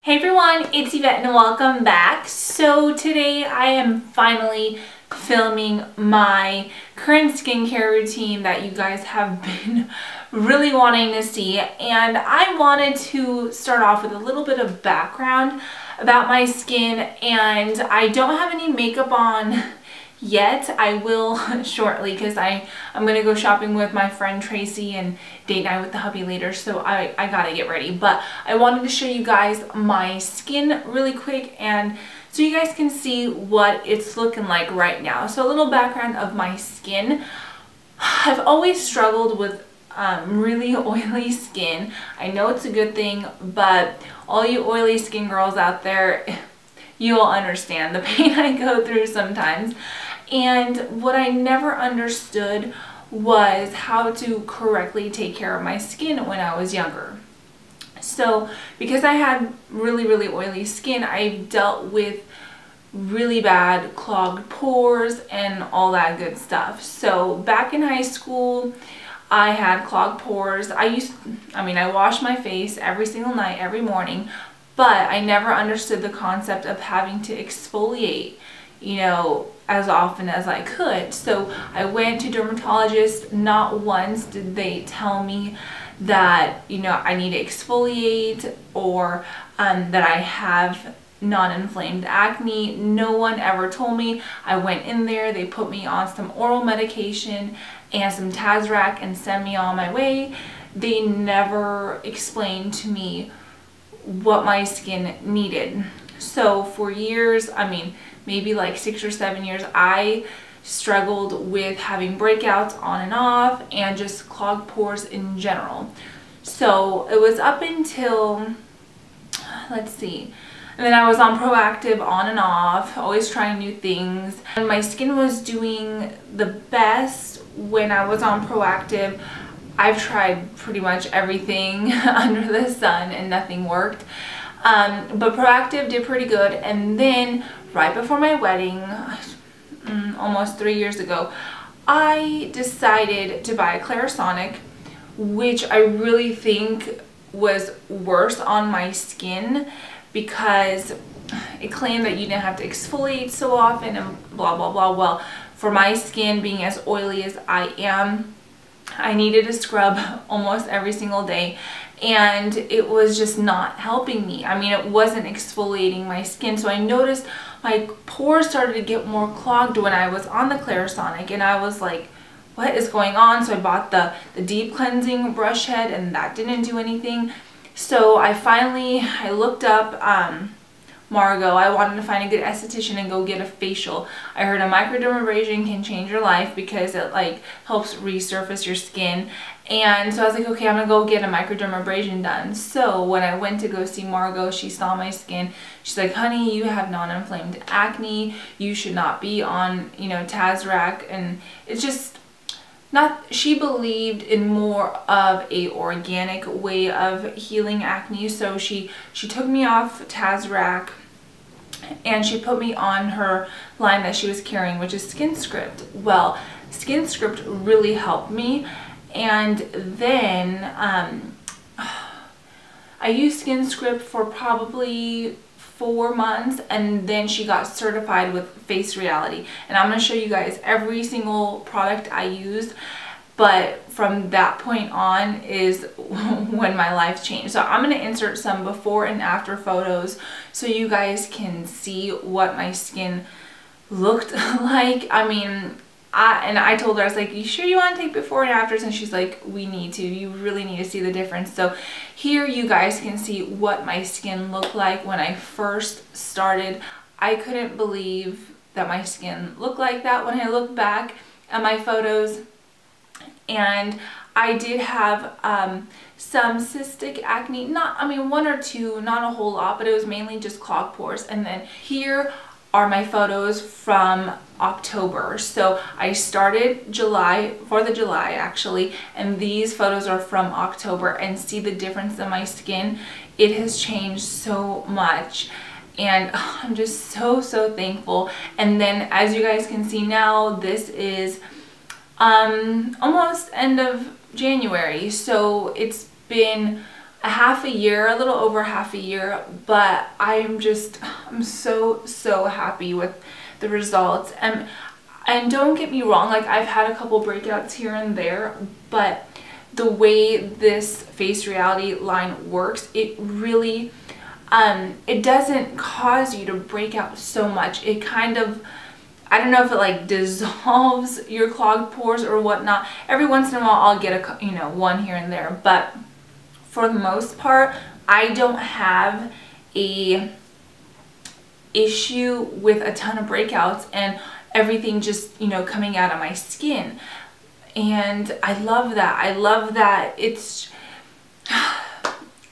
Hey everyone, it's Yvette and welcome back. So today I am finally filming my current skincare routine that you guys have been really wanting to see, and I wanted to start off with a little bit of background about my skin. And I don't have any makeup on yet. I will shortly because I'm gonna go shopping with my friend Tracy and date night with the hubby later, so I gotta get ready. But I wanted to show you guys my skin really quick and so you guys can see what it's looking like right now. So a little background of my skin. I've always struggled with really oily skin. I know it's a good thing, but all you oily skin girls out there, you'll understand the pain I go through sometimes. And what I never understood was how to correctly take care of my skin when I was younger. So because I had really oily skin, I've dealt with really bad clogged pores and all that good stuff. So back in high school, I had clogged pores. I wash my face every single night, every morning, but I never understood the concept of having to exfoliate, you know, as often as I could. So I went to dermatologists. Not once did they tell me that, you know, I need to exfoliate or that I have non-inflamed acne. No one ever told me. I went in there, they put me on some oral medication and some Tazrac and sent me on my way. They never explained to me what my skin needed. So for years, maybe like 6 or 7 years, I struggled with having breakouts on and off and just clogged pores in general. So it was up until, let's see, and then I was on Proactive on and off, always trying new things. And my skin was doing the best when I was on Proactive. I've tried pretty much everything under the sun and nothing worked. But Proactive did pretty good. And then right before my wedding, almost 3 years ago, I decided to buy a Clarisonic, which I really think was worse on my skin because it claimed that you didn't have to exfoliate so often and blah blah blah. Well, for my skin being as oily as I am, I needed to scrub almost every single day, and it was just not helping me. It wasn't exfoliating my skin. So I noticed my pores started to get more clogged when I was on the Clarisonic, and I was like, what is going on? So I bought the deep cleansing brush head, and that didn't do anything. So I looked up Margo. I wanted to find a good esthetician and go get a facial. I heard a microdermabrasion can change your life because it like helps resurface your skin. And so I was like, okay, I'm gonna go get a microdermabrasion done. So when I went to go see Margo, she saw my skin. She's like, honey, you have non-inflamed acne. You should not be on, you know, Tazrac. And it's just not, she believed in more of a organic way of healing acne. So she took me off Tazrac and she put me on her line that she was carrying, which is SkinScript. Well, SkinScript really helped me. And then I used SkinScript for probably 4 months, and then she got certified with Face Reality. And I'm going to show you guys every single product I used. But from that point on is when my life changed. So I'm going to insert some before and after photos so you guys can see what my skin looked like. I told her, I was like, you sure you want to take before and afters? And she's like, we need to. You really need to see the difference. So here you guys can see what my skin looked like when I first started. I couldn't believe that my skin looked like that when I look back at my photos. And I did have some cystic acne, one or two, not a whole lot, but it was mainly just clogged pores. And then here are my photos from October. So I started July, 4th of July actually, and these photos are from October, and see the difference in my skin. It has changed so much. And I'm just so thankful. And then as you guys can see now, this is almost end of January, so it's been a half a year, a little over half a year, but I'm so happy with the results. And don't get me wrong, like I've had a couple breakouts here and there, but the way this Face Reality line works, it really, it doesn't cause you to break out so much. It kind of, I don't know if it like dissolves your clogged pores or whatnot. Every once in a while I'll get a, you know, one here and there, but for the most part, I don't have a issue with a ton of breakouts and everything just, you know, coming out of my skin. And I love that. I love that. It's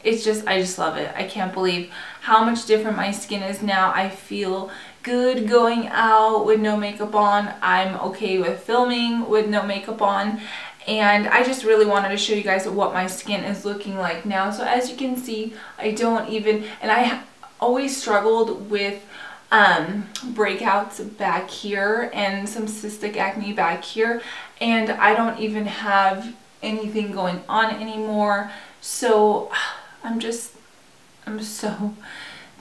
just, I just love it. I can't believe how much different my skin is now. I feel good going out with no makeup on. I'm okay with filming with no makeup on. And I just really wanted to show you guys what my skin is looking like now. So as you can see, I don't even, and I always struggled with breakouts back here and some cystic acne back here, and I don't even have anything going on anymore. So I'm so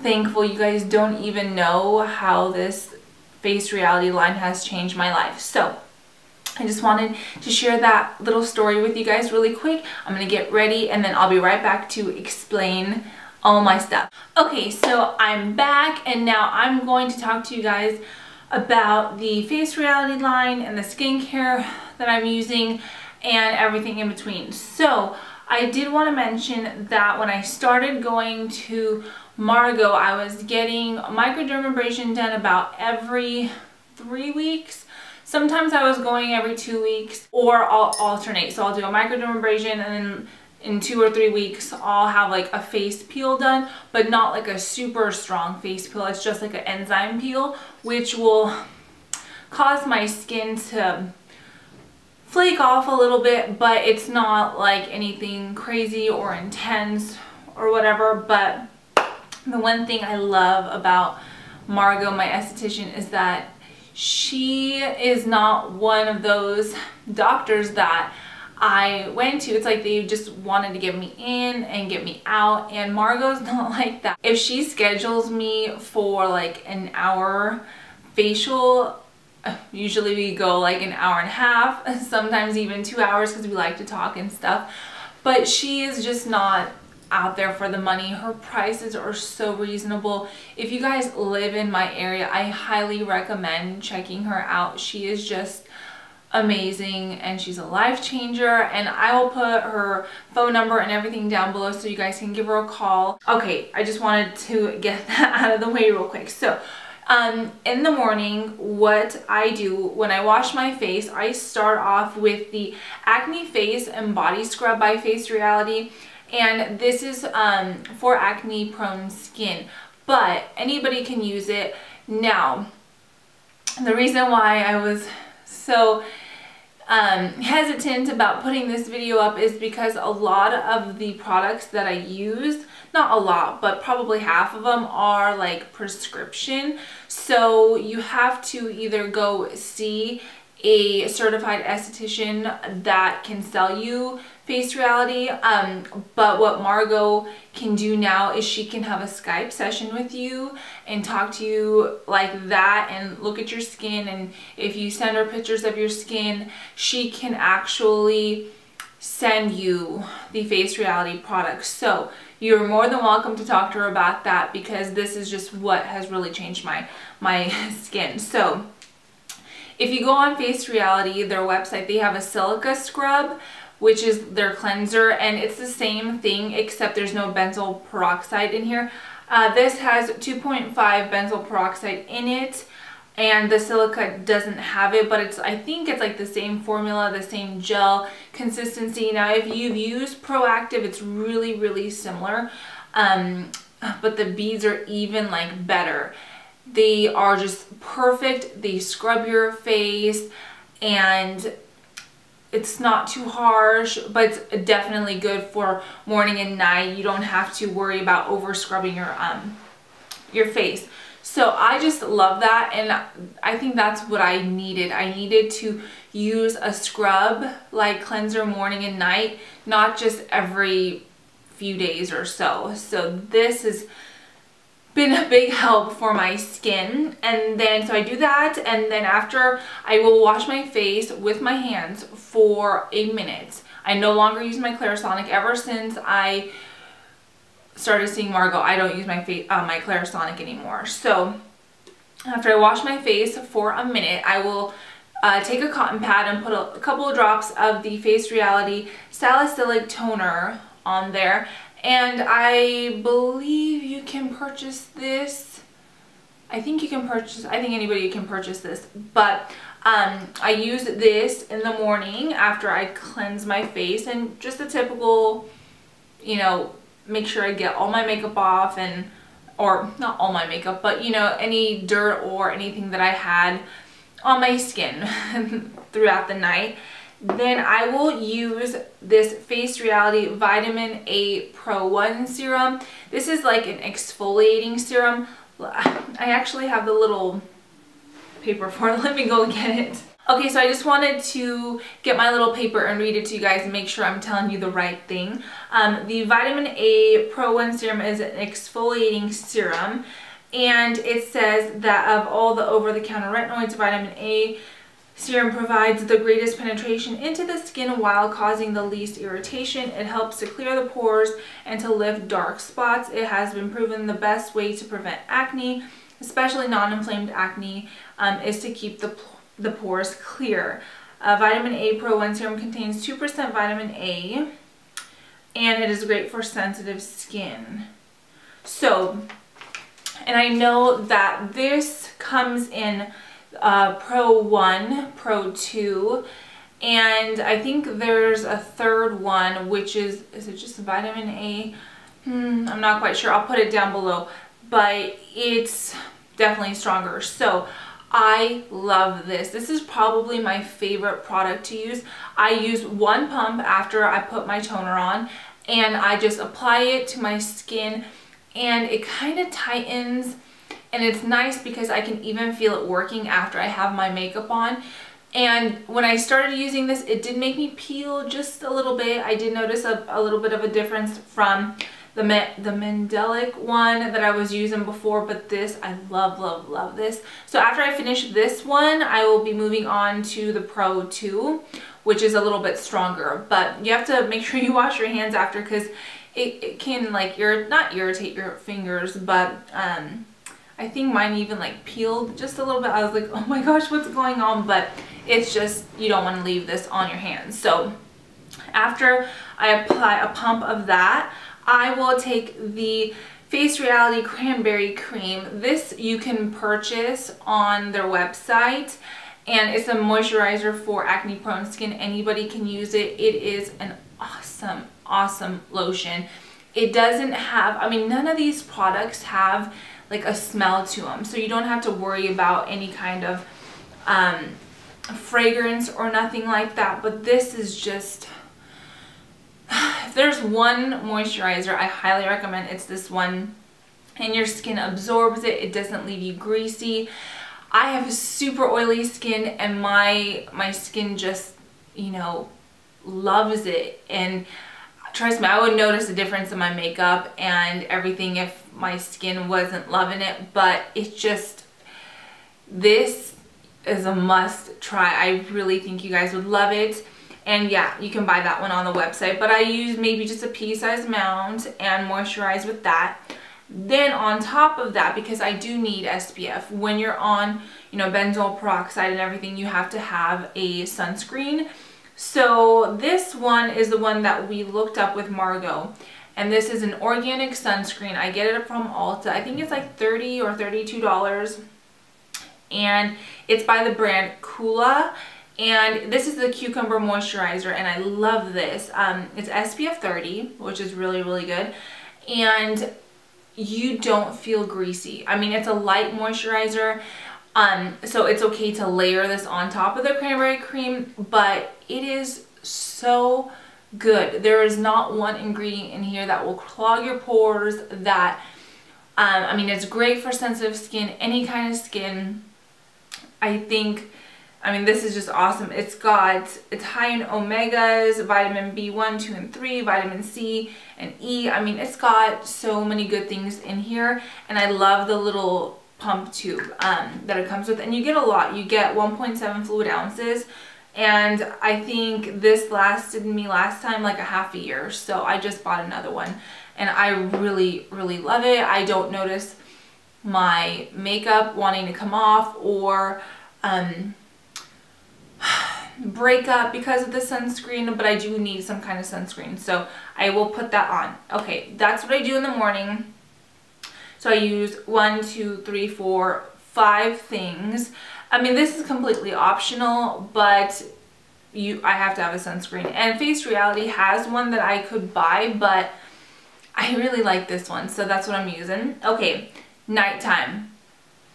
thankful. You guys don't even know how this Face Reality line has changed my life. So I just wanted to share that little story with you guys really quick. I'm gonna get ready and then I'll be right back to explain all my stuff. Okay, so I'm back and now I'm going to talk to you guys about the Face Reality line and the skincare that I'm using and everything in between. So I did want to mention that when I started going to Margo, I was getting microdermabrasion done about every 3 weeks. Sometimes I was going every 2 weeks, or I'll alternate. So I'll do a microdermabrasion and then in 2 or 3 weeks I'll have like a face peel done, but not like a super strong face peel. It's just like an enzyme peel, which will cause my skin to flake off a little bit, but it's not like anything crazy or intense or whatever. But the one thing I love about Margo, my esthetician, is that she is not one of those doctors that I went to. It's like they just wanted to get me in and get me out, and Margo's not like that. If she schedules me for like an hour facial, usually we go like an hour and a half, sometimes even 2 hours because we like to talk and stuff, but she is just not out there for the money. Her prices are so reasonable. If you guys live in my area, I highly recommend checking her out. She is just amazing and she's a life changer, and I will put her phone number and everything down below so you guys can give her a call. Okay, I just wanted to get that out of the way real quick. So in the morning, what I do when I wash my face, I start off with the Acne Face and Body Scrub by Face Reality, and this is for acne prone skin, but anybody can use it. Now, the reason why I was so hesitant about putting this video up is because a lot of the products that I use, not a lot, but probably half of them are like prescription. So you have to either go see a certified esthetician that can sell you Face Reality, but what Margo can do now is she can have a Skype session with you and talk to you like that and look at your skin, and if you send her pictures of your skin, she can actually send you the Face Reality products. So you're more than welcome to talk to her about that, because this is just what has really changed my skin. So if you go on Face Reality, their website, they have a silica scrub, which is their cleanser, and it's the same thing except there's no benzoyl peroxide in here. This has 2.5 benzoyl peroxide in it, and the silica doesn't have it, but I think it's like the same formula, the same gel consistency. Now if you've used Proactive, it's really similar, but the beads are even like better. They are just perfect. They scrub your face and it's not too harsh, but it's definitely good for morning and night. You don't have to worry about over scrubbing your face. So I just love that, and I think that's what I needed. I needed to use a scrub like cleanser morning and night, not just every few days or so. So this has been a big help for my skin. And then so I do that, and then after I will wash my face with my hands for a minute. I no longer use my Clarisonic. Ever since I started seeing Margo, I don't use my my Clarisonic anymore. So after I wash my face for a minute, I will take a cotton pad and put a couple of drops of the Face Reality Salicylic toner on there. And I believe you can purchase this. I think anybody can purchase this. But I use this in the morning after I cleanse my face, and just the typical, you know, make sure I get all my makeup off, and, or not all my makeup, but you know, any dirt or anything that I had on my skin throughout the night. Then I will use this Face Reality Vitamin A Pro 1 serum. This is like an exfoliating serum. I actually have the little paper for it. Let me go get it. Okay, so I just wanted to get my little paper and read it to you guys and make sure I'm telling you the right thing. The Vitamin A Pro 1 serum is an exfoliating serum, and it says that of all the over-the-counter retinoids, Vitamin A serum provides the greatest penetration into the skin while causing the least irritation. It helps to clear the pores and to lift dark spots. It has been proven the best way to prevent acne, especially non-inflamed acne, is to keep the pores clear. Vitamin A Pro 1 serum contains 2% vitamin A, and it is great for sensitive skin. So, and I know that this comes in Pro 1, Pro 2, and I think there's a third one, which is it just vitamin A? I'm not quite sure. I'll put it down below, but it's definitely stronger. So I love this. This is probably my favorite product to use. I use one pump after I put my toner on, and I just apply it to my skin, and it kind of tightens. And it's nice because I can even feel it working after I have my makeup on. And when I started using this, it did make me peel just a little bit. I did notice a little bit of a difference from the Mandelic one that I was using before, but this, I love, love, love this. So after I finish this one, I will be moving on to the Pro 2, which is a little bit stronger. But you have to make sure you wash your hands after, because it can like not irritate your fingers, but I think mine even like peeled just a little bit. I was like, oh my gosh, what's going on? But it's just, you don't want to leave this on your hands. So after I apply a pump of that, I will take the Face Reality Cranberry Cream. This you can purchase on their website, and it's a moisturizer for acne prone skin. Anybody can use it. It is an awesome, awesome lotion. It doesn't have, I mean, none of these products have like a smell to them, so you don't have to worry about any kind of fragrance or nothing like that. But this is just, if there's one moisturizer I highly recommend, it's this one. And your skin absorbs it. It doesn't leave you greasy. I have super oily skin, and my skin just, you know, loves it. And trust me, I would notice a difference in my makeup and everything if my skin wasn't loving it. But it's just, this is a must try. I really think you guys would love it. And yeah, you can buy that one on the website, but I use maybe just a pea-sized amount and moisturize with that. Then on top of that, because I do need SPF, when you're on, you know, benzoyl peroxide and everything, you have to have a sunscreen. So this one is the one that we looked up with Margo, and this is an organic sunscreen. I get it from Ulta. I think it's like $30 or $32, and it's by the brand Kula. And this is the cucumber moisturizer, and I love this. It's SPF 30, which is really, really good. And you don't feel greasy. I mean, it's a light moisturizer, so it's okay to layer this on top of the cranberry cream, but it is so good. There is not one ingredient in here that will clog your pores. That, I mean, it's great for sensitive skin, any kind of skin. I think I mean, this is just awesome. It's high in omegas, vitamin B1, 2, and 3, vitamin C and E. I mean, it's got so many good things in here, and I love the little pump tube that it comes with. And you get a lot. You get 1.7 fluid ounces, and I think this lasted me last time like a half a year. So I just bought another one, and I really, really love it. I don't notice my makeup wanting to come off or break up because of the sunscreen, but I do need some kind of sunscreen, so I will put that on. Okay, that's what I do in the morning. So I use 1, 2, 3, 4, 5 things. I mean, this is completely optional, but I have to have a sunscreen. And Face Reality has one that I could buy, but I really like this one, so that's what I'm using. Okay, nighttime.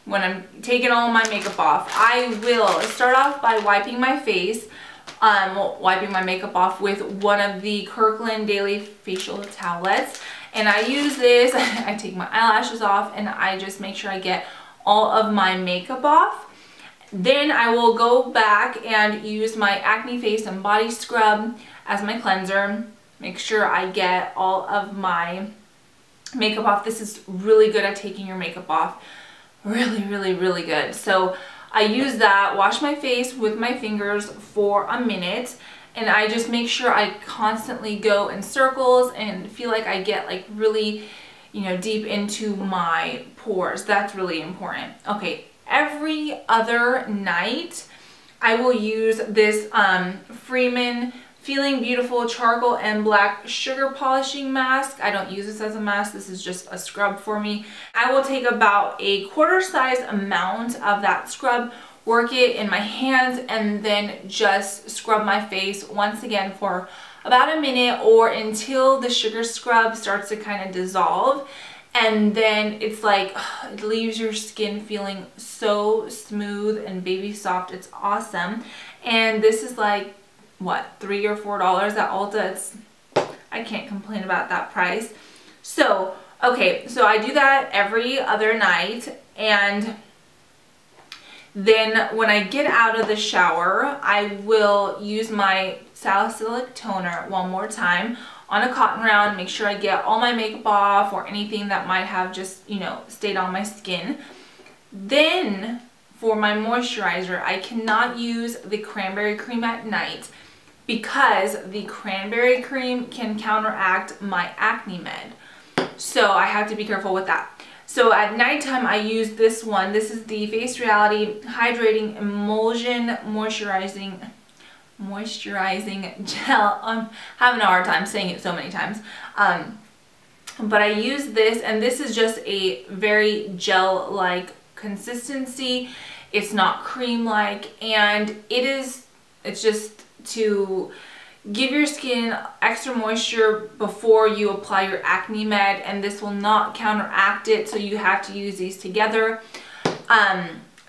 When I'm taking all my makeup off, I will start off by wiping my face, wiping my makeup off with one of the Kirkland Daily Facial Towelettes. And I use this, I take my eyelashes off, and I just make sure I get all of my makeup off. Then I will go back and use my Acne Face and Body Scrub as my cleanser. Make sure I get all of my makeup off. This is really good at taking your makeup off. Really, really, really good. So I use that, wash my face with my fingers for a minute, and I just make sure I constantly go in circles and feel like I get like really, you know, deep into my pores. That's really important. Okay, every other night I will use this Freeman Feeling Beautiful Charcoal and Black Sugar Polishing Mask. I don't use this as a mask. This is just a scrub for me. I will take about a quarter size amount of that scrub, work it in my hands, and then just scrub my face once again for about a minute or until the sugar scrub starts to kind of dissolve. And then it's like, it leaves your skin feeling so smooth and baby soft. It's awesome. And this is like, what, $3 or $4 at Ulta. I can't complain about that price. So okay, so I do that every other night, and then when I get out of the shower, I will use my Salicylic toner one more time on a cotton round, make sure I get all my makeup off or anything that might have just, you know, stayed on my skin. Then for my moisturizer, I cannot use the Cranberry cream at night, because the Cranberry cream can counteract my Acne Med. So I have to be careful with that. So at nighttime I use this one. This is the Face Reality Hydrating Emulsion Moisturizing Gel. I'm having a hard time saying it so many times. But I use this, and this is just a very gel-like consistency. It's not cream-like, and it's just to give your skin extra moisture before you apply your Acne Med, and this will not counteract it, so you have to use these together.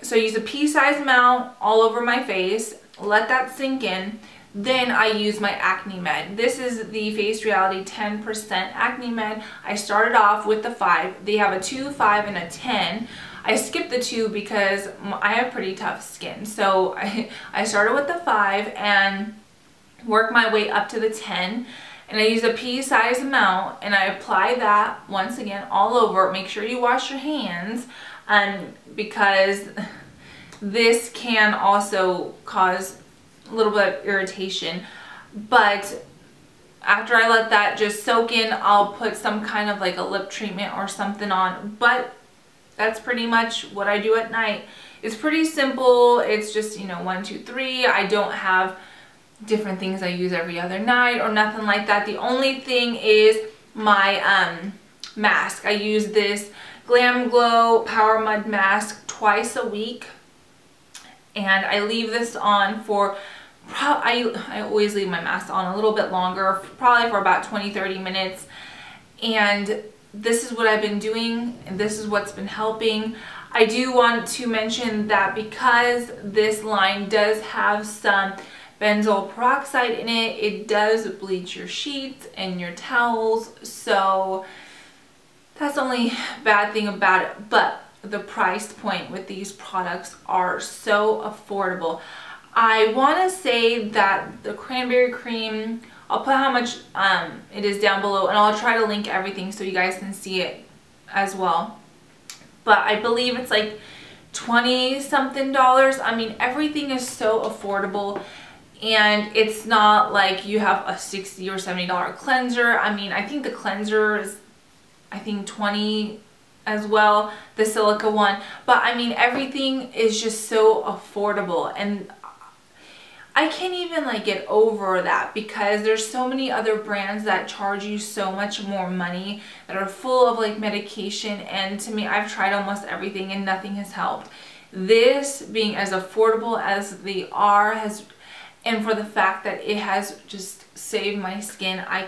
So I use a pea-sized amount all over my face, let that sink in, then I use my Acne Med. This is the Face Reality 10% Acne Med. I started off with the 5. They have a 2, 5, and a 10. I skipped the 2 because I have pretty tough skin. So I started with the 5 and work my way up to the 10. And I use a pea-sized amount, and I apply that once again all over. Make sure you wash your hands, because this can also cause a little bit of irritation. But after I let that just soak in, I'll put some kind of like a lip treatment or something on. But that's pretty much what I do at night. It's pretty simple. It's just, you know, 1, 2, 3. I don't have different things I use every other night or nothing like that. The only thing is my mask. I use this Glam Glow Power Mud Mask twice a week, and I leave this on for I always leave my mask on a little bit longer, probably for about 20-30 minutes. And this is what I've been doing, and this is what's been helping. I do want to mention that because this line does have some benzoyl peroxide in it, it does bleach your sheets and your towels, so that's the only bad thing about it. But the price point with these products are so affordable. I want to say that the Cranberry cream, I'll put how much it is down below, and I'll try to link everything so you guys can see it as well. But I believe it's like $20 something. I mean, everything is so affordable, and it's not like you have a $60 or $70 cleanser. I mean, I think the cleanser is, I think, $20 as well, the silica one. But I mean, everything is just so affordable, and I can't even like get over that, because there's so many other brands that charge you so much more money that are full of like medication, and to me, I've tried almost everything and nothing has helped. This being as affordable as they are and for the fact that it has just saved my skin, I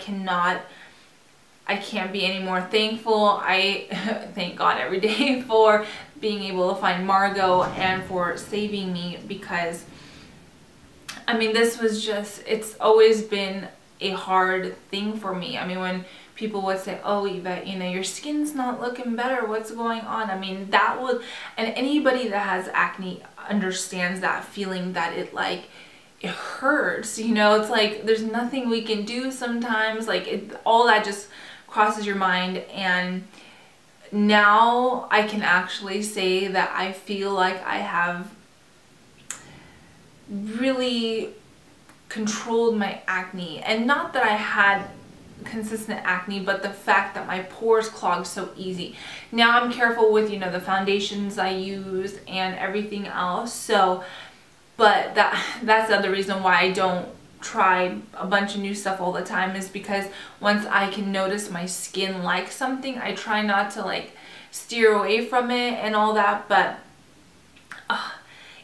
can't be any more thankful. I thank God every day for being able to find Margo and for saving me, because I mean, this was just, it's always been a hard thing for me. I mean, when people would say, oh, Yvette, you know, your skin's not looking better, what's going on? I mean, that would, and anybody that has acne understands that feeling, that it hurts, you know. It's like there's nothing we can do sometimes, like all that just crosses your mind. And now I can actually say that I feel like I have really controlled my acne. And not that I had consistent acne, but the fact that my pores clog so easy. Now I'm careful with, you know, the foundations I use and everything else. So, but that's the other reason why I don't try a bunch of new stuff all the time, is because once I can notice my skin likes something, I try not to like steer away from it and all that. But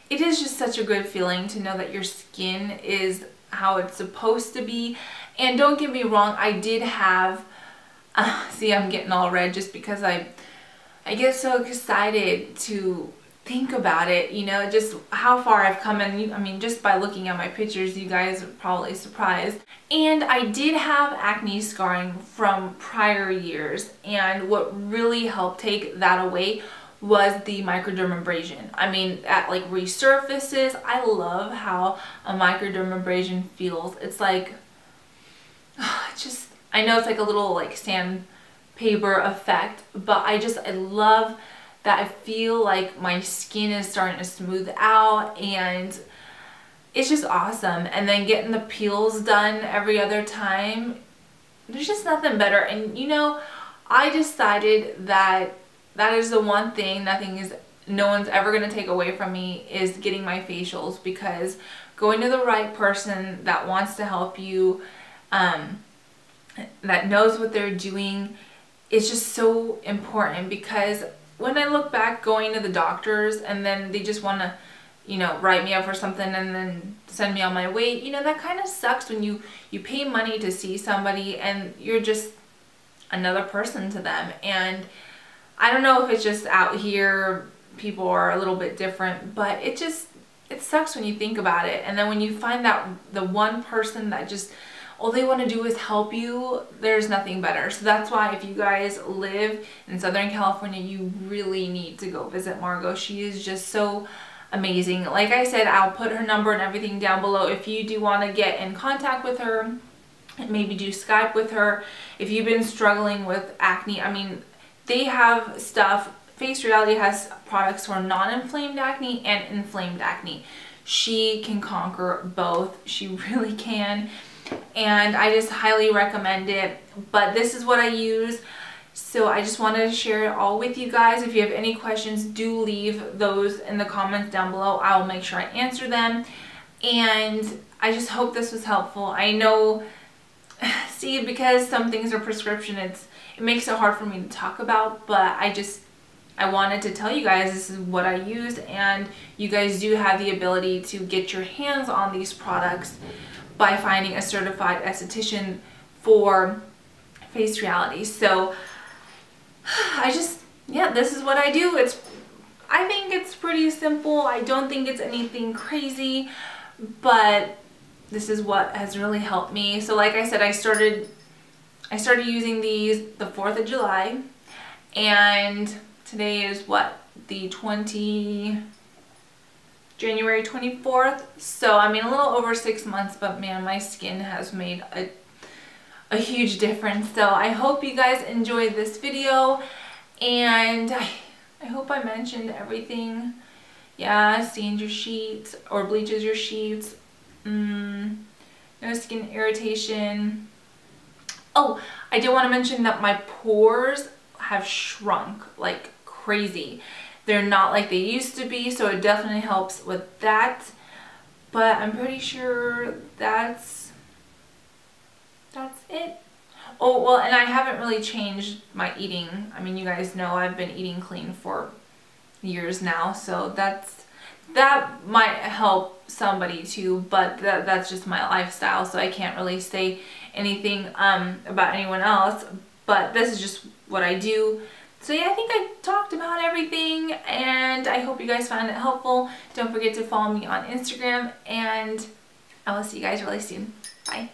it is just such a good feeling to know that your skin is how it's supposed to be. And don't get me wrong, I did have, see, I'm getting all red just because I get so excited to think about it, you know, just how far I've come. And I mean, just by looking at my pictures, you guys are probably surprised. And I did have acne scarring from prior years, and what really helped take that away was the microdermabrasion. I mean, that like resurfaces. I love how a microdermabrasion feels. It's like, just, I know it's like a little like sandpaper effect, but I love that. I feel like my skin is starting to smooth out, and it's just awesome. And then getting the peels done every other time, there's just nothing better. And you know, I decided that is the one thing no one's ever going to take away from me, is getting my facials, because going to the right person that wants to help you, that knows what they're doing, is just so important. Because when I look back going to the doctors and then they just want to, you know, write me up for something and then send me on my way, you know, that kind of sucks when you pay money to see somebody and you're just another person to them. And I don't know if it's just out here people are a little bit different, but it sucks when you think about it. And then when you find that the one person that just all they want to do is help you, there's nothing better. So that's why if you guys live in Southern California, you really need to go visit Margo. She is just so amazing. Like I said, I'll put her number and everything down below if you do want to get in contact with her, maybe do Skype with her. If you've been struggling with acne, I mean, they have stuff. Face Reality has products for non-inflamed acne and inflamed acne. She can conquer both. She really can. And I just highly recommend it. But this is what I use. So I just wanted to share it all with you guys. If you have any questions, do leave those in the comments down below. I will make sure I answer them. And I just hope this was helpful. I know, see, because some things are prescription, it makes it hard for me to talk about, but I wanted to tell you guys this is what I use, and you guys do have the ability to get your hands on these products by finding a certified esthetician for Face Reality. So yeah, this is what I do. I think it's pretty simple. I don't think it's anything crazy, but this is what has really helped me. So like I said, I started using these the 4th of July, and today is what, the January 24th. So I mean a little over 6 months, but man, my skin has made a huge difference. So I hope you guys enjoyed this video, and I hope I mentioned everything. Yeah, stains your sheets or bleaches your sheets. No skin irritation. Oh, I did want to mention that my pores have shrunk like crazy. They're not like they used to be, so it definitely helps with that. But I'm pretty sure that's it. Oh, well, and I haven't really changed my eating. I mean, you guys know I've been eating clean for years now, so that might help somebody too, but that's just my lifestyle, so I can't really say anything about anyone else, but this is just what I do. So yeah, I think I talked about everything, and I hope you guys found it helpful. Don't forget to follow me on Instagram, and I will see you guys really soon. Bye.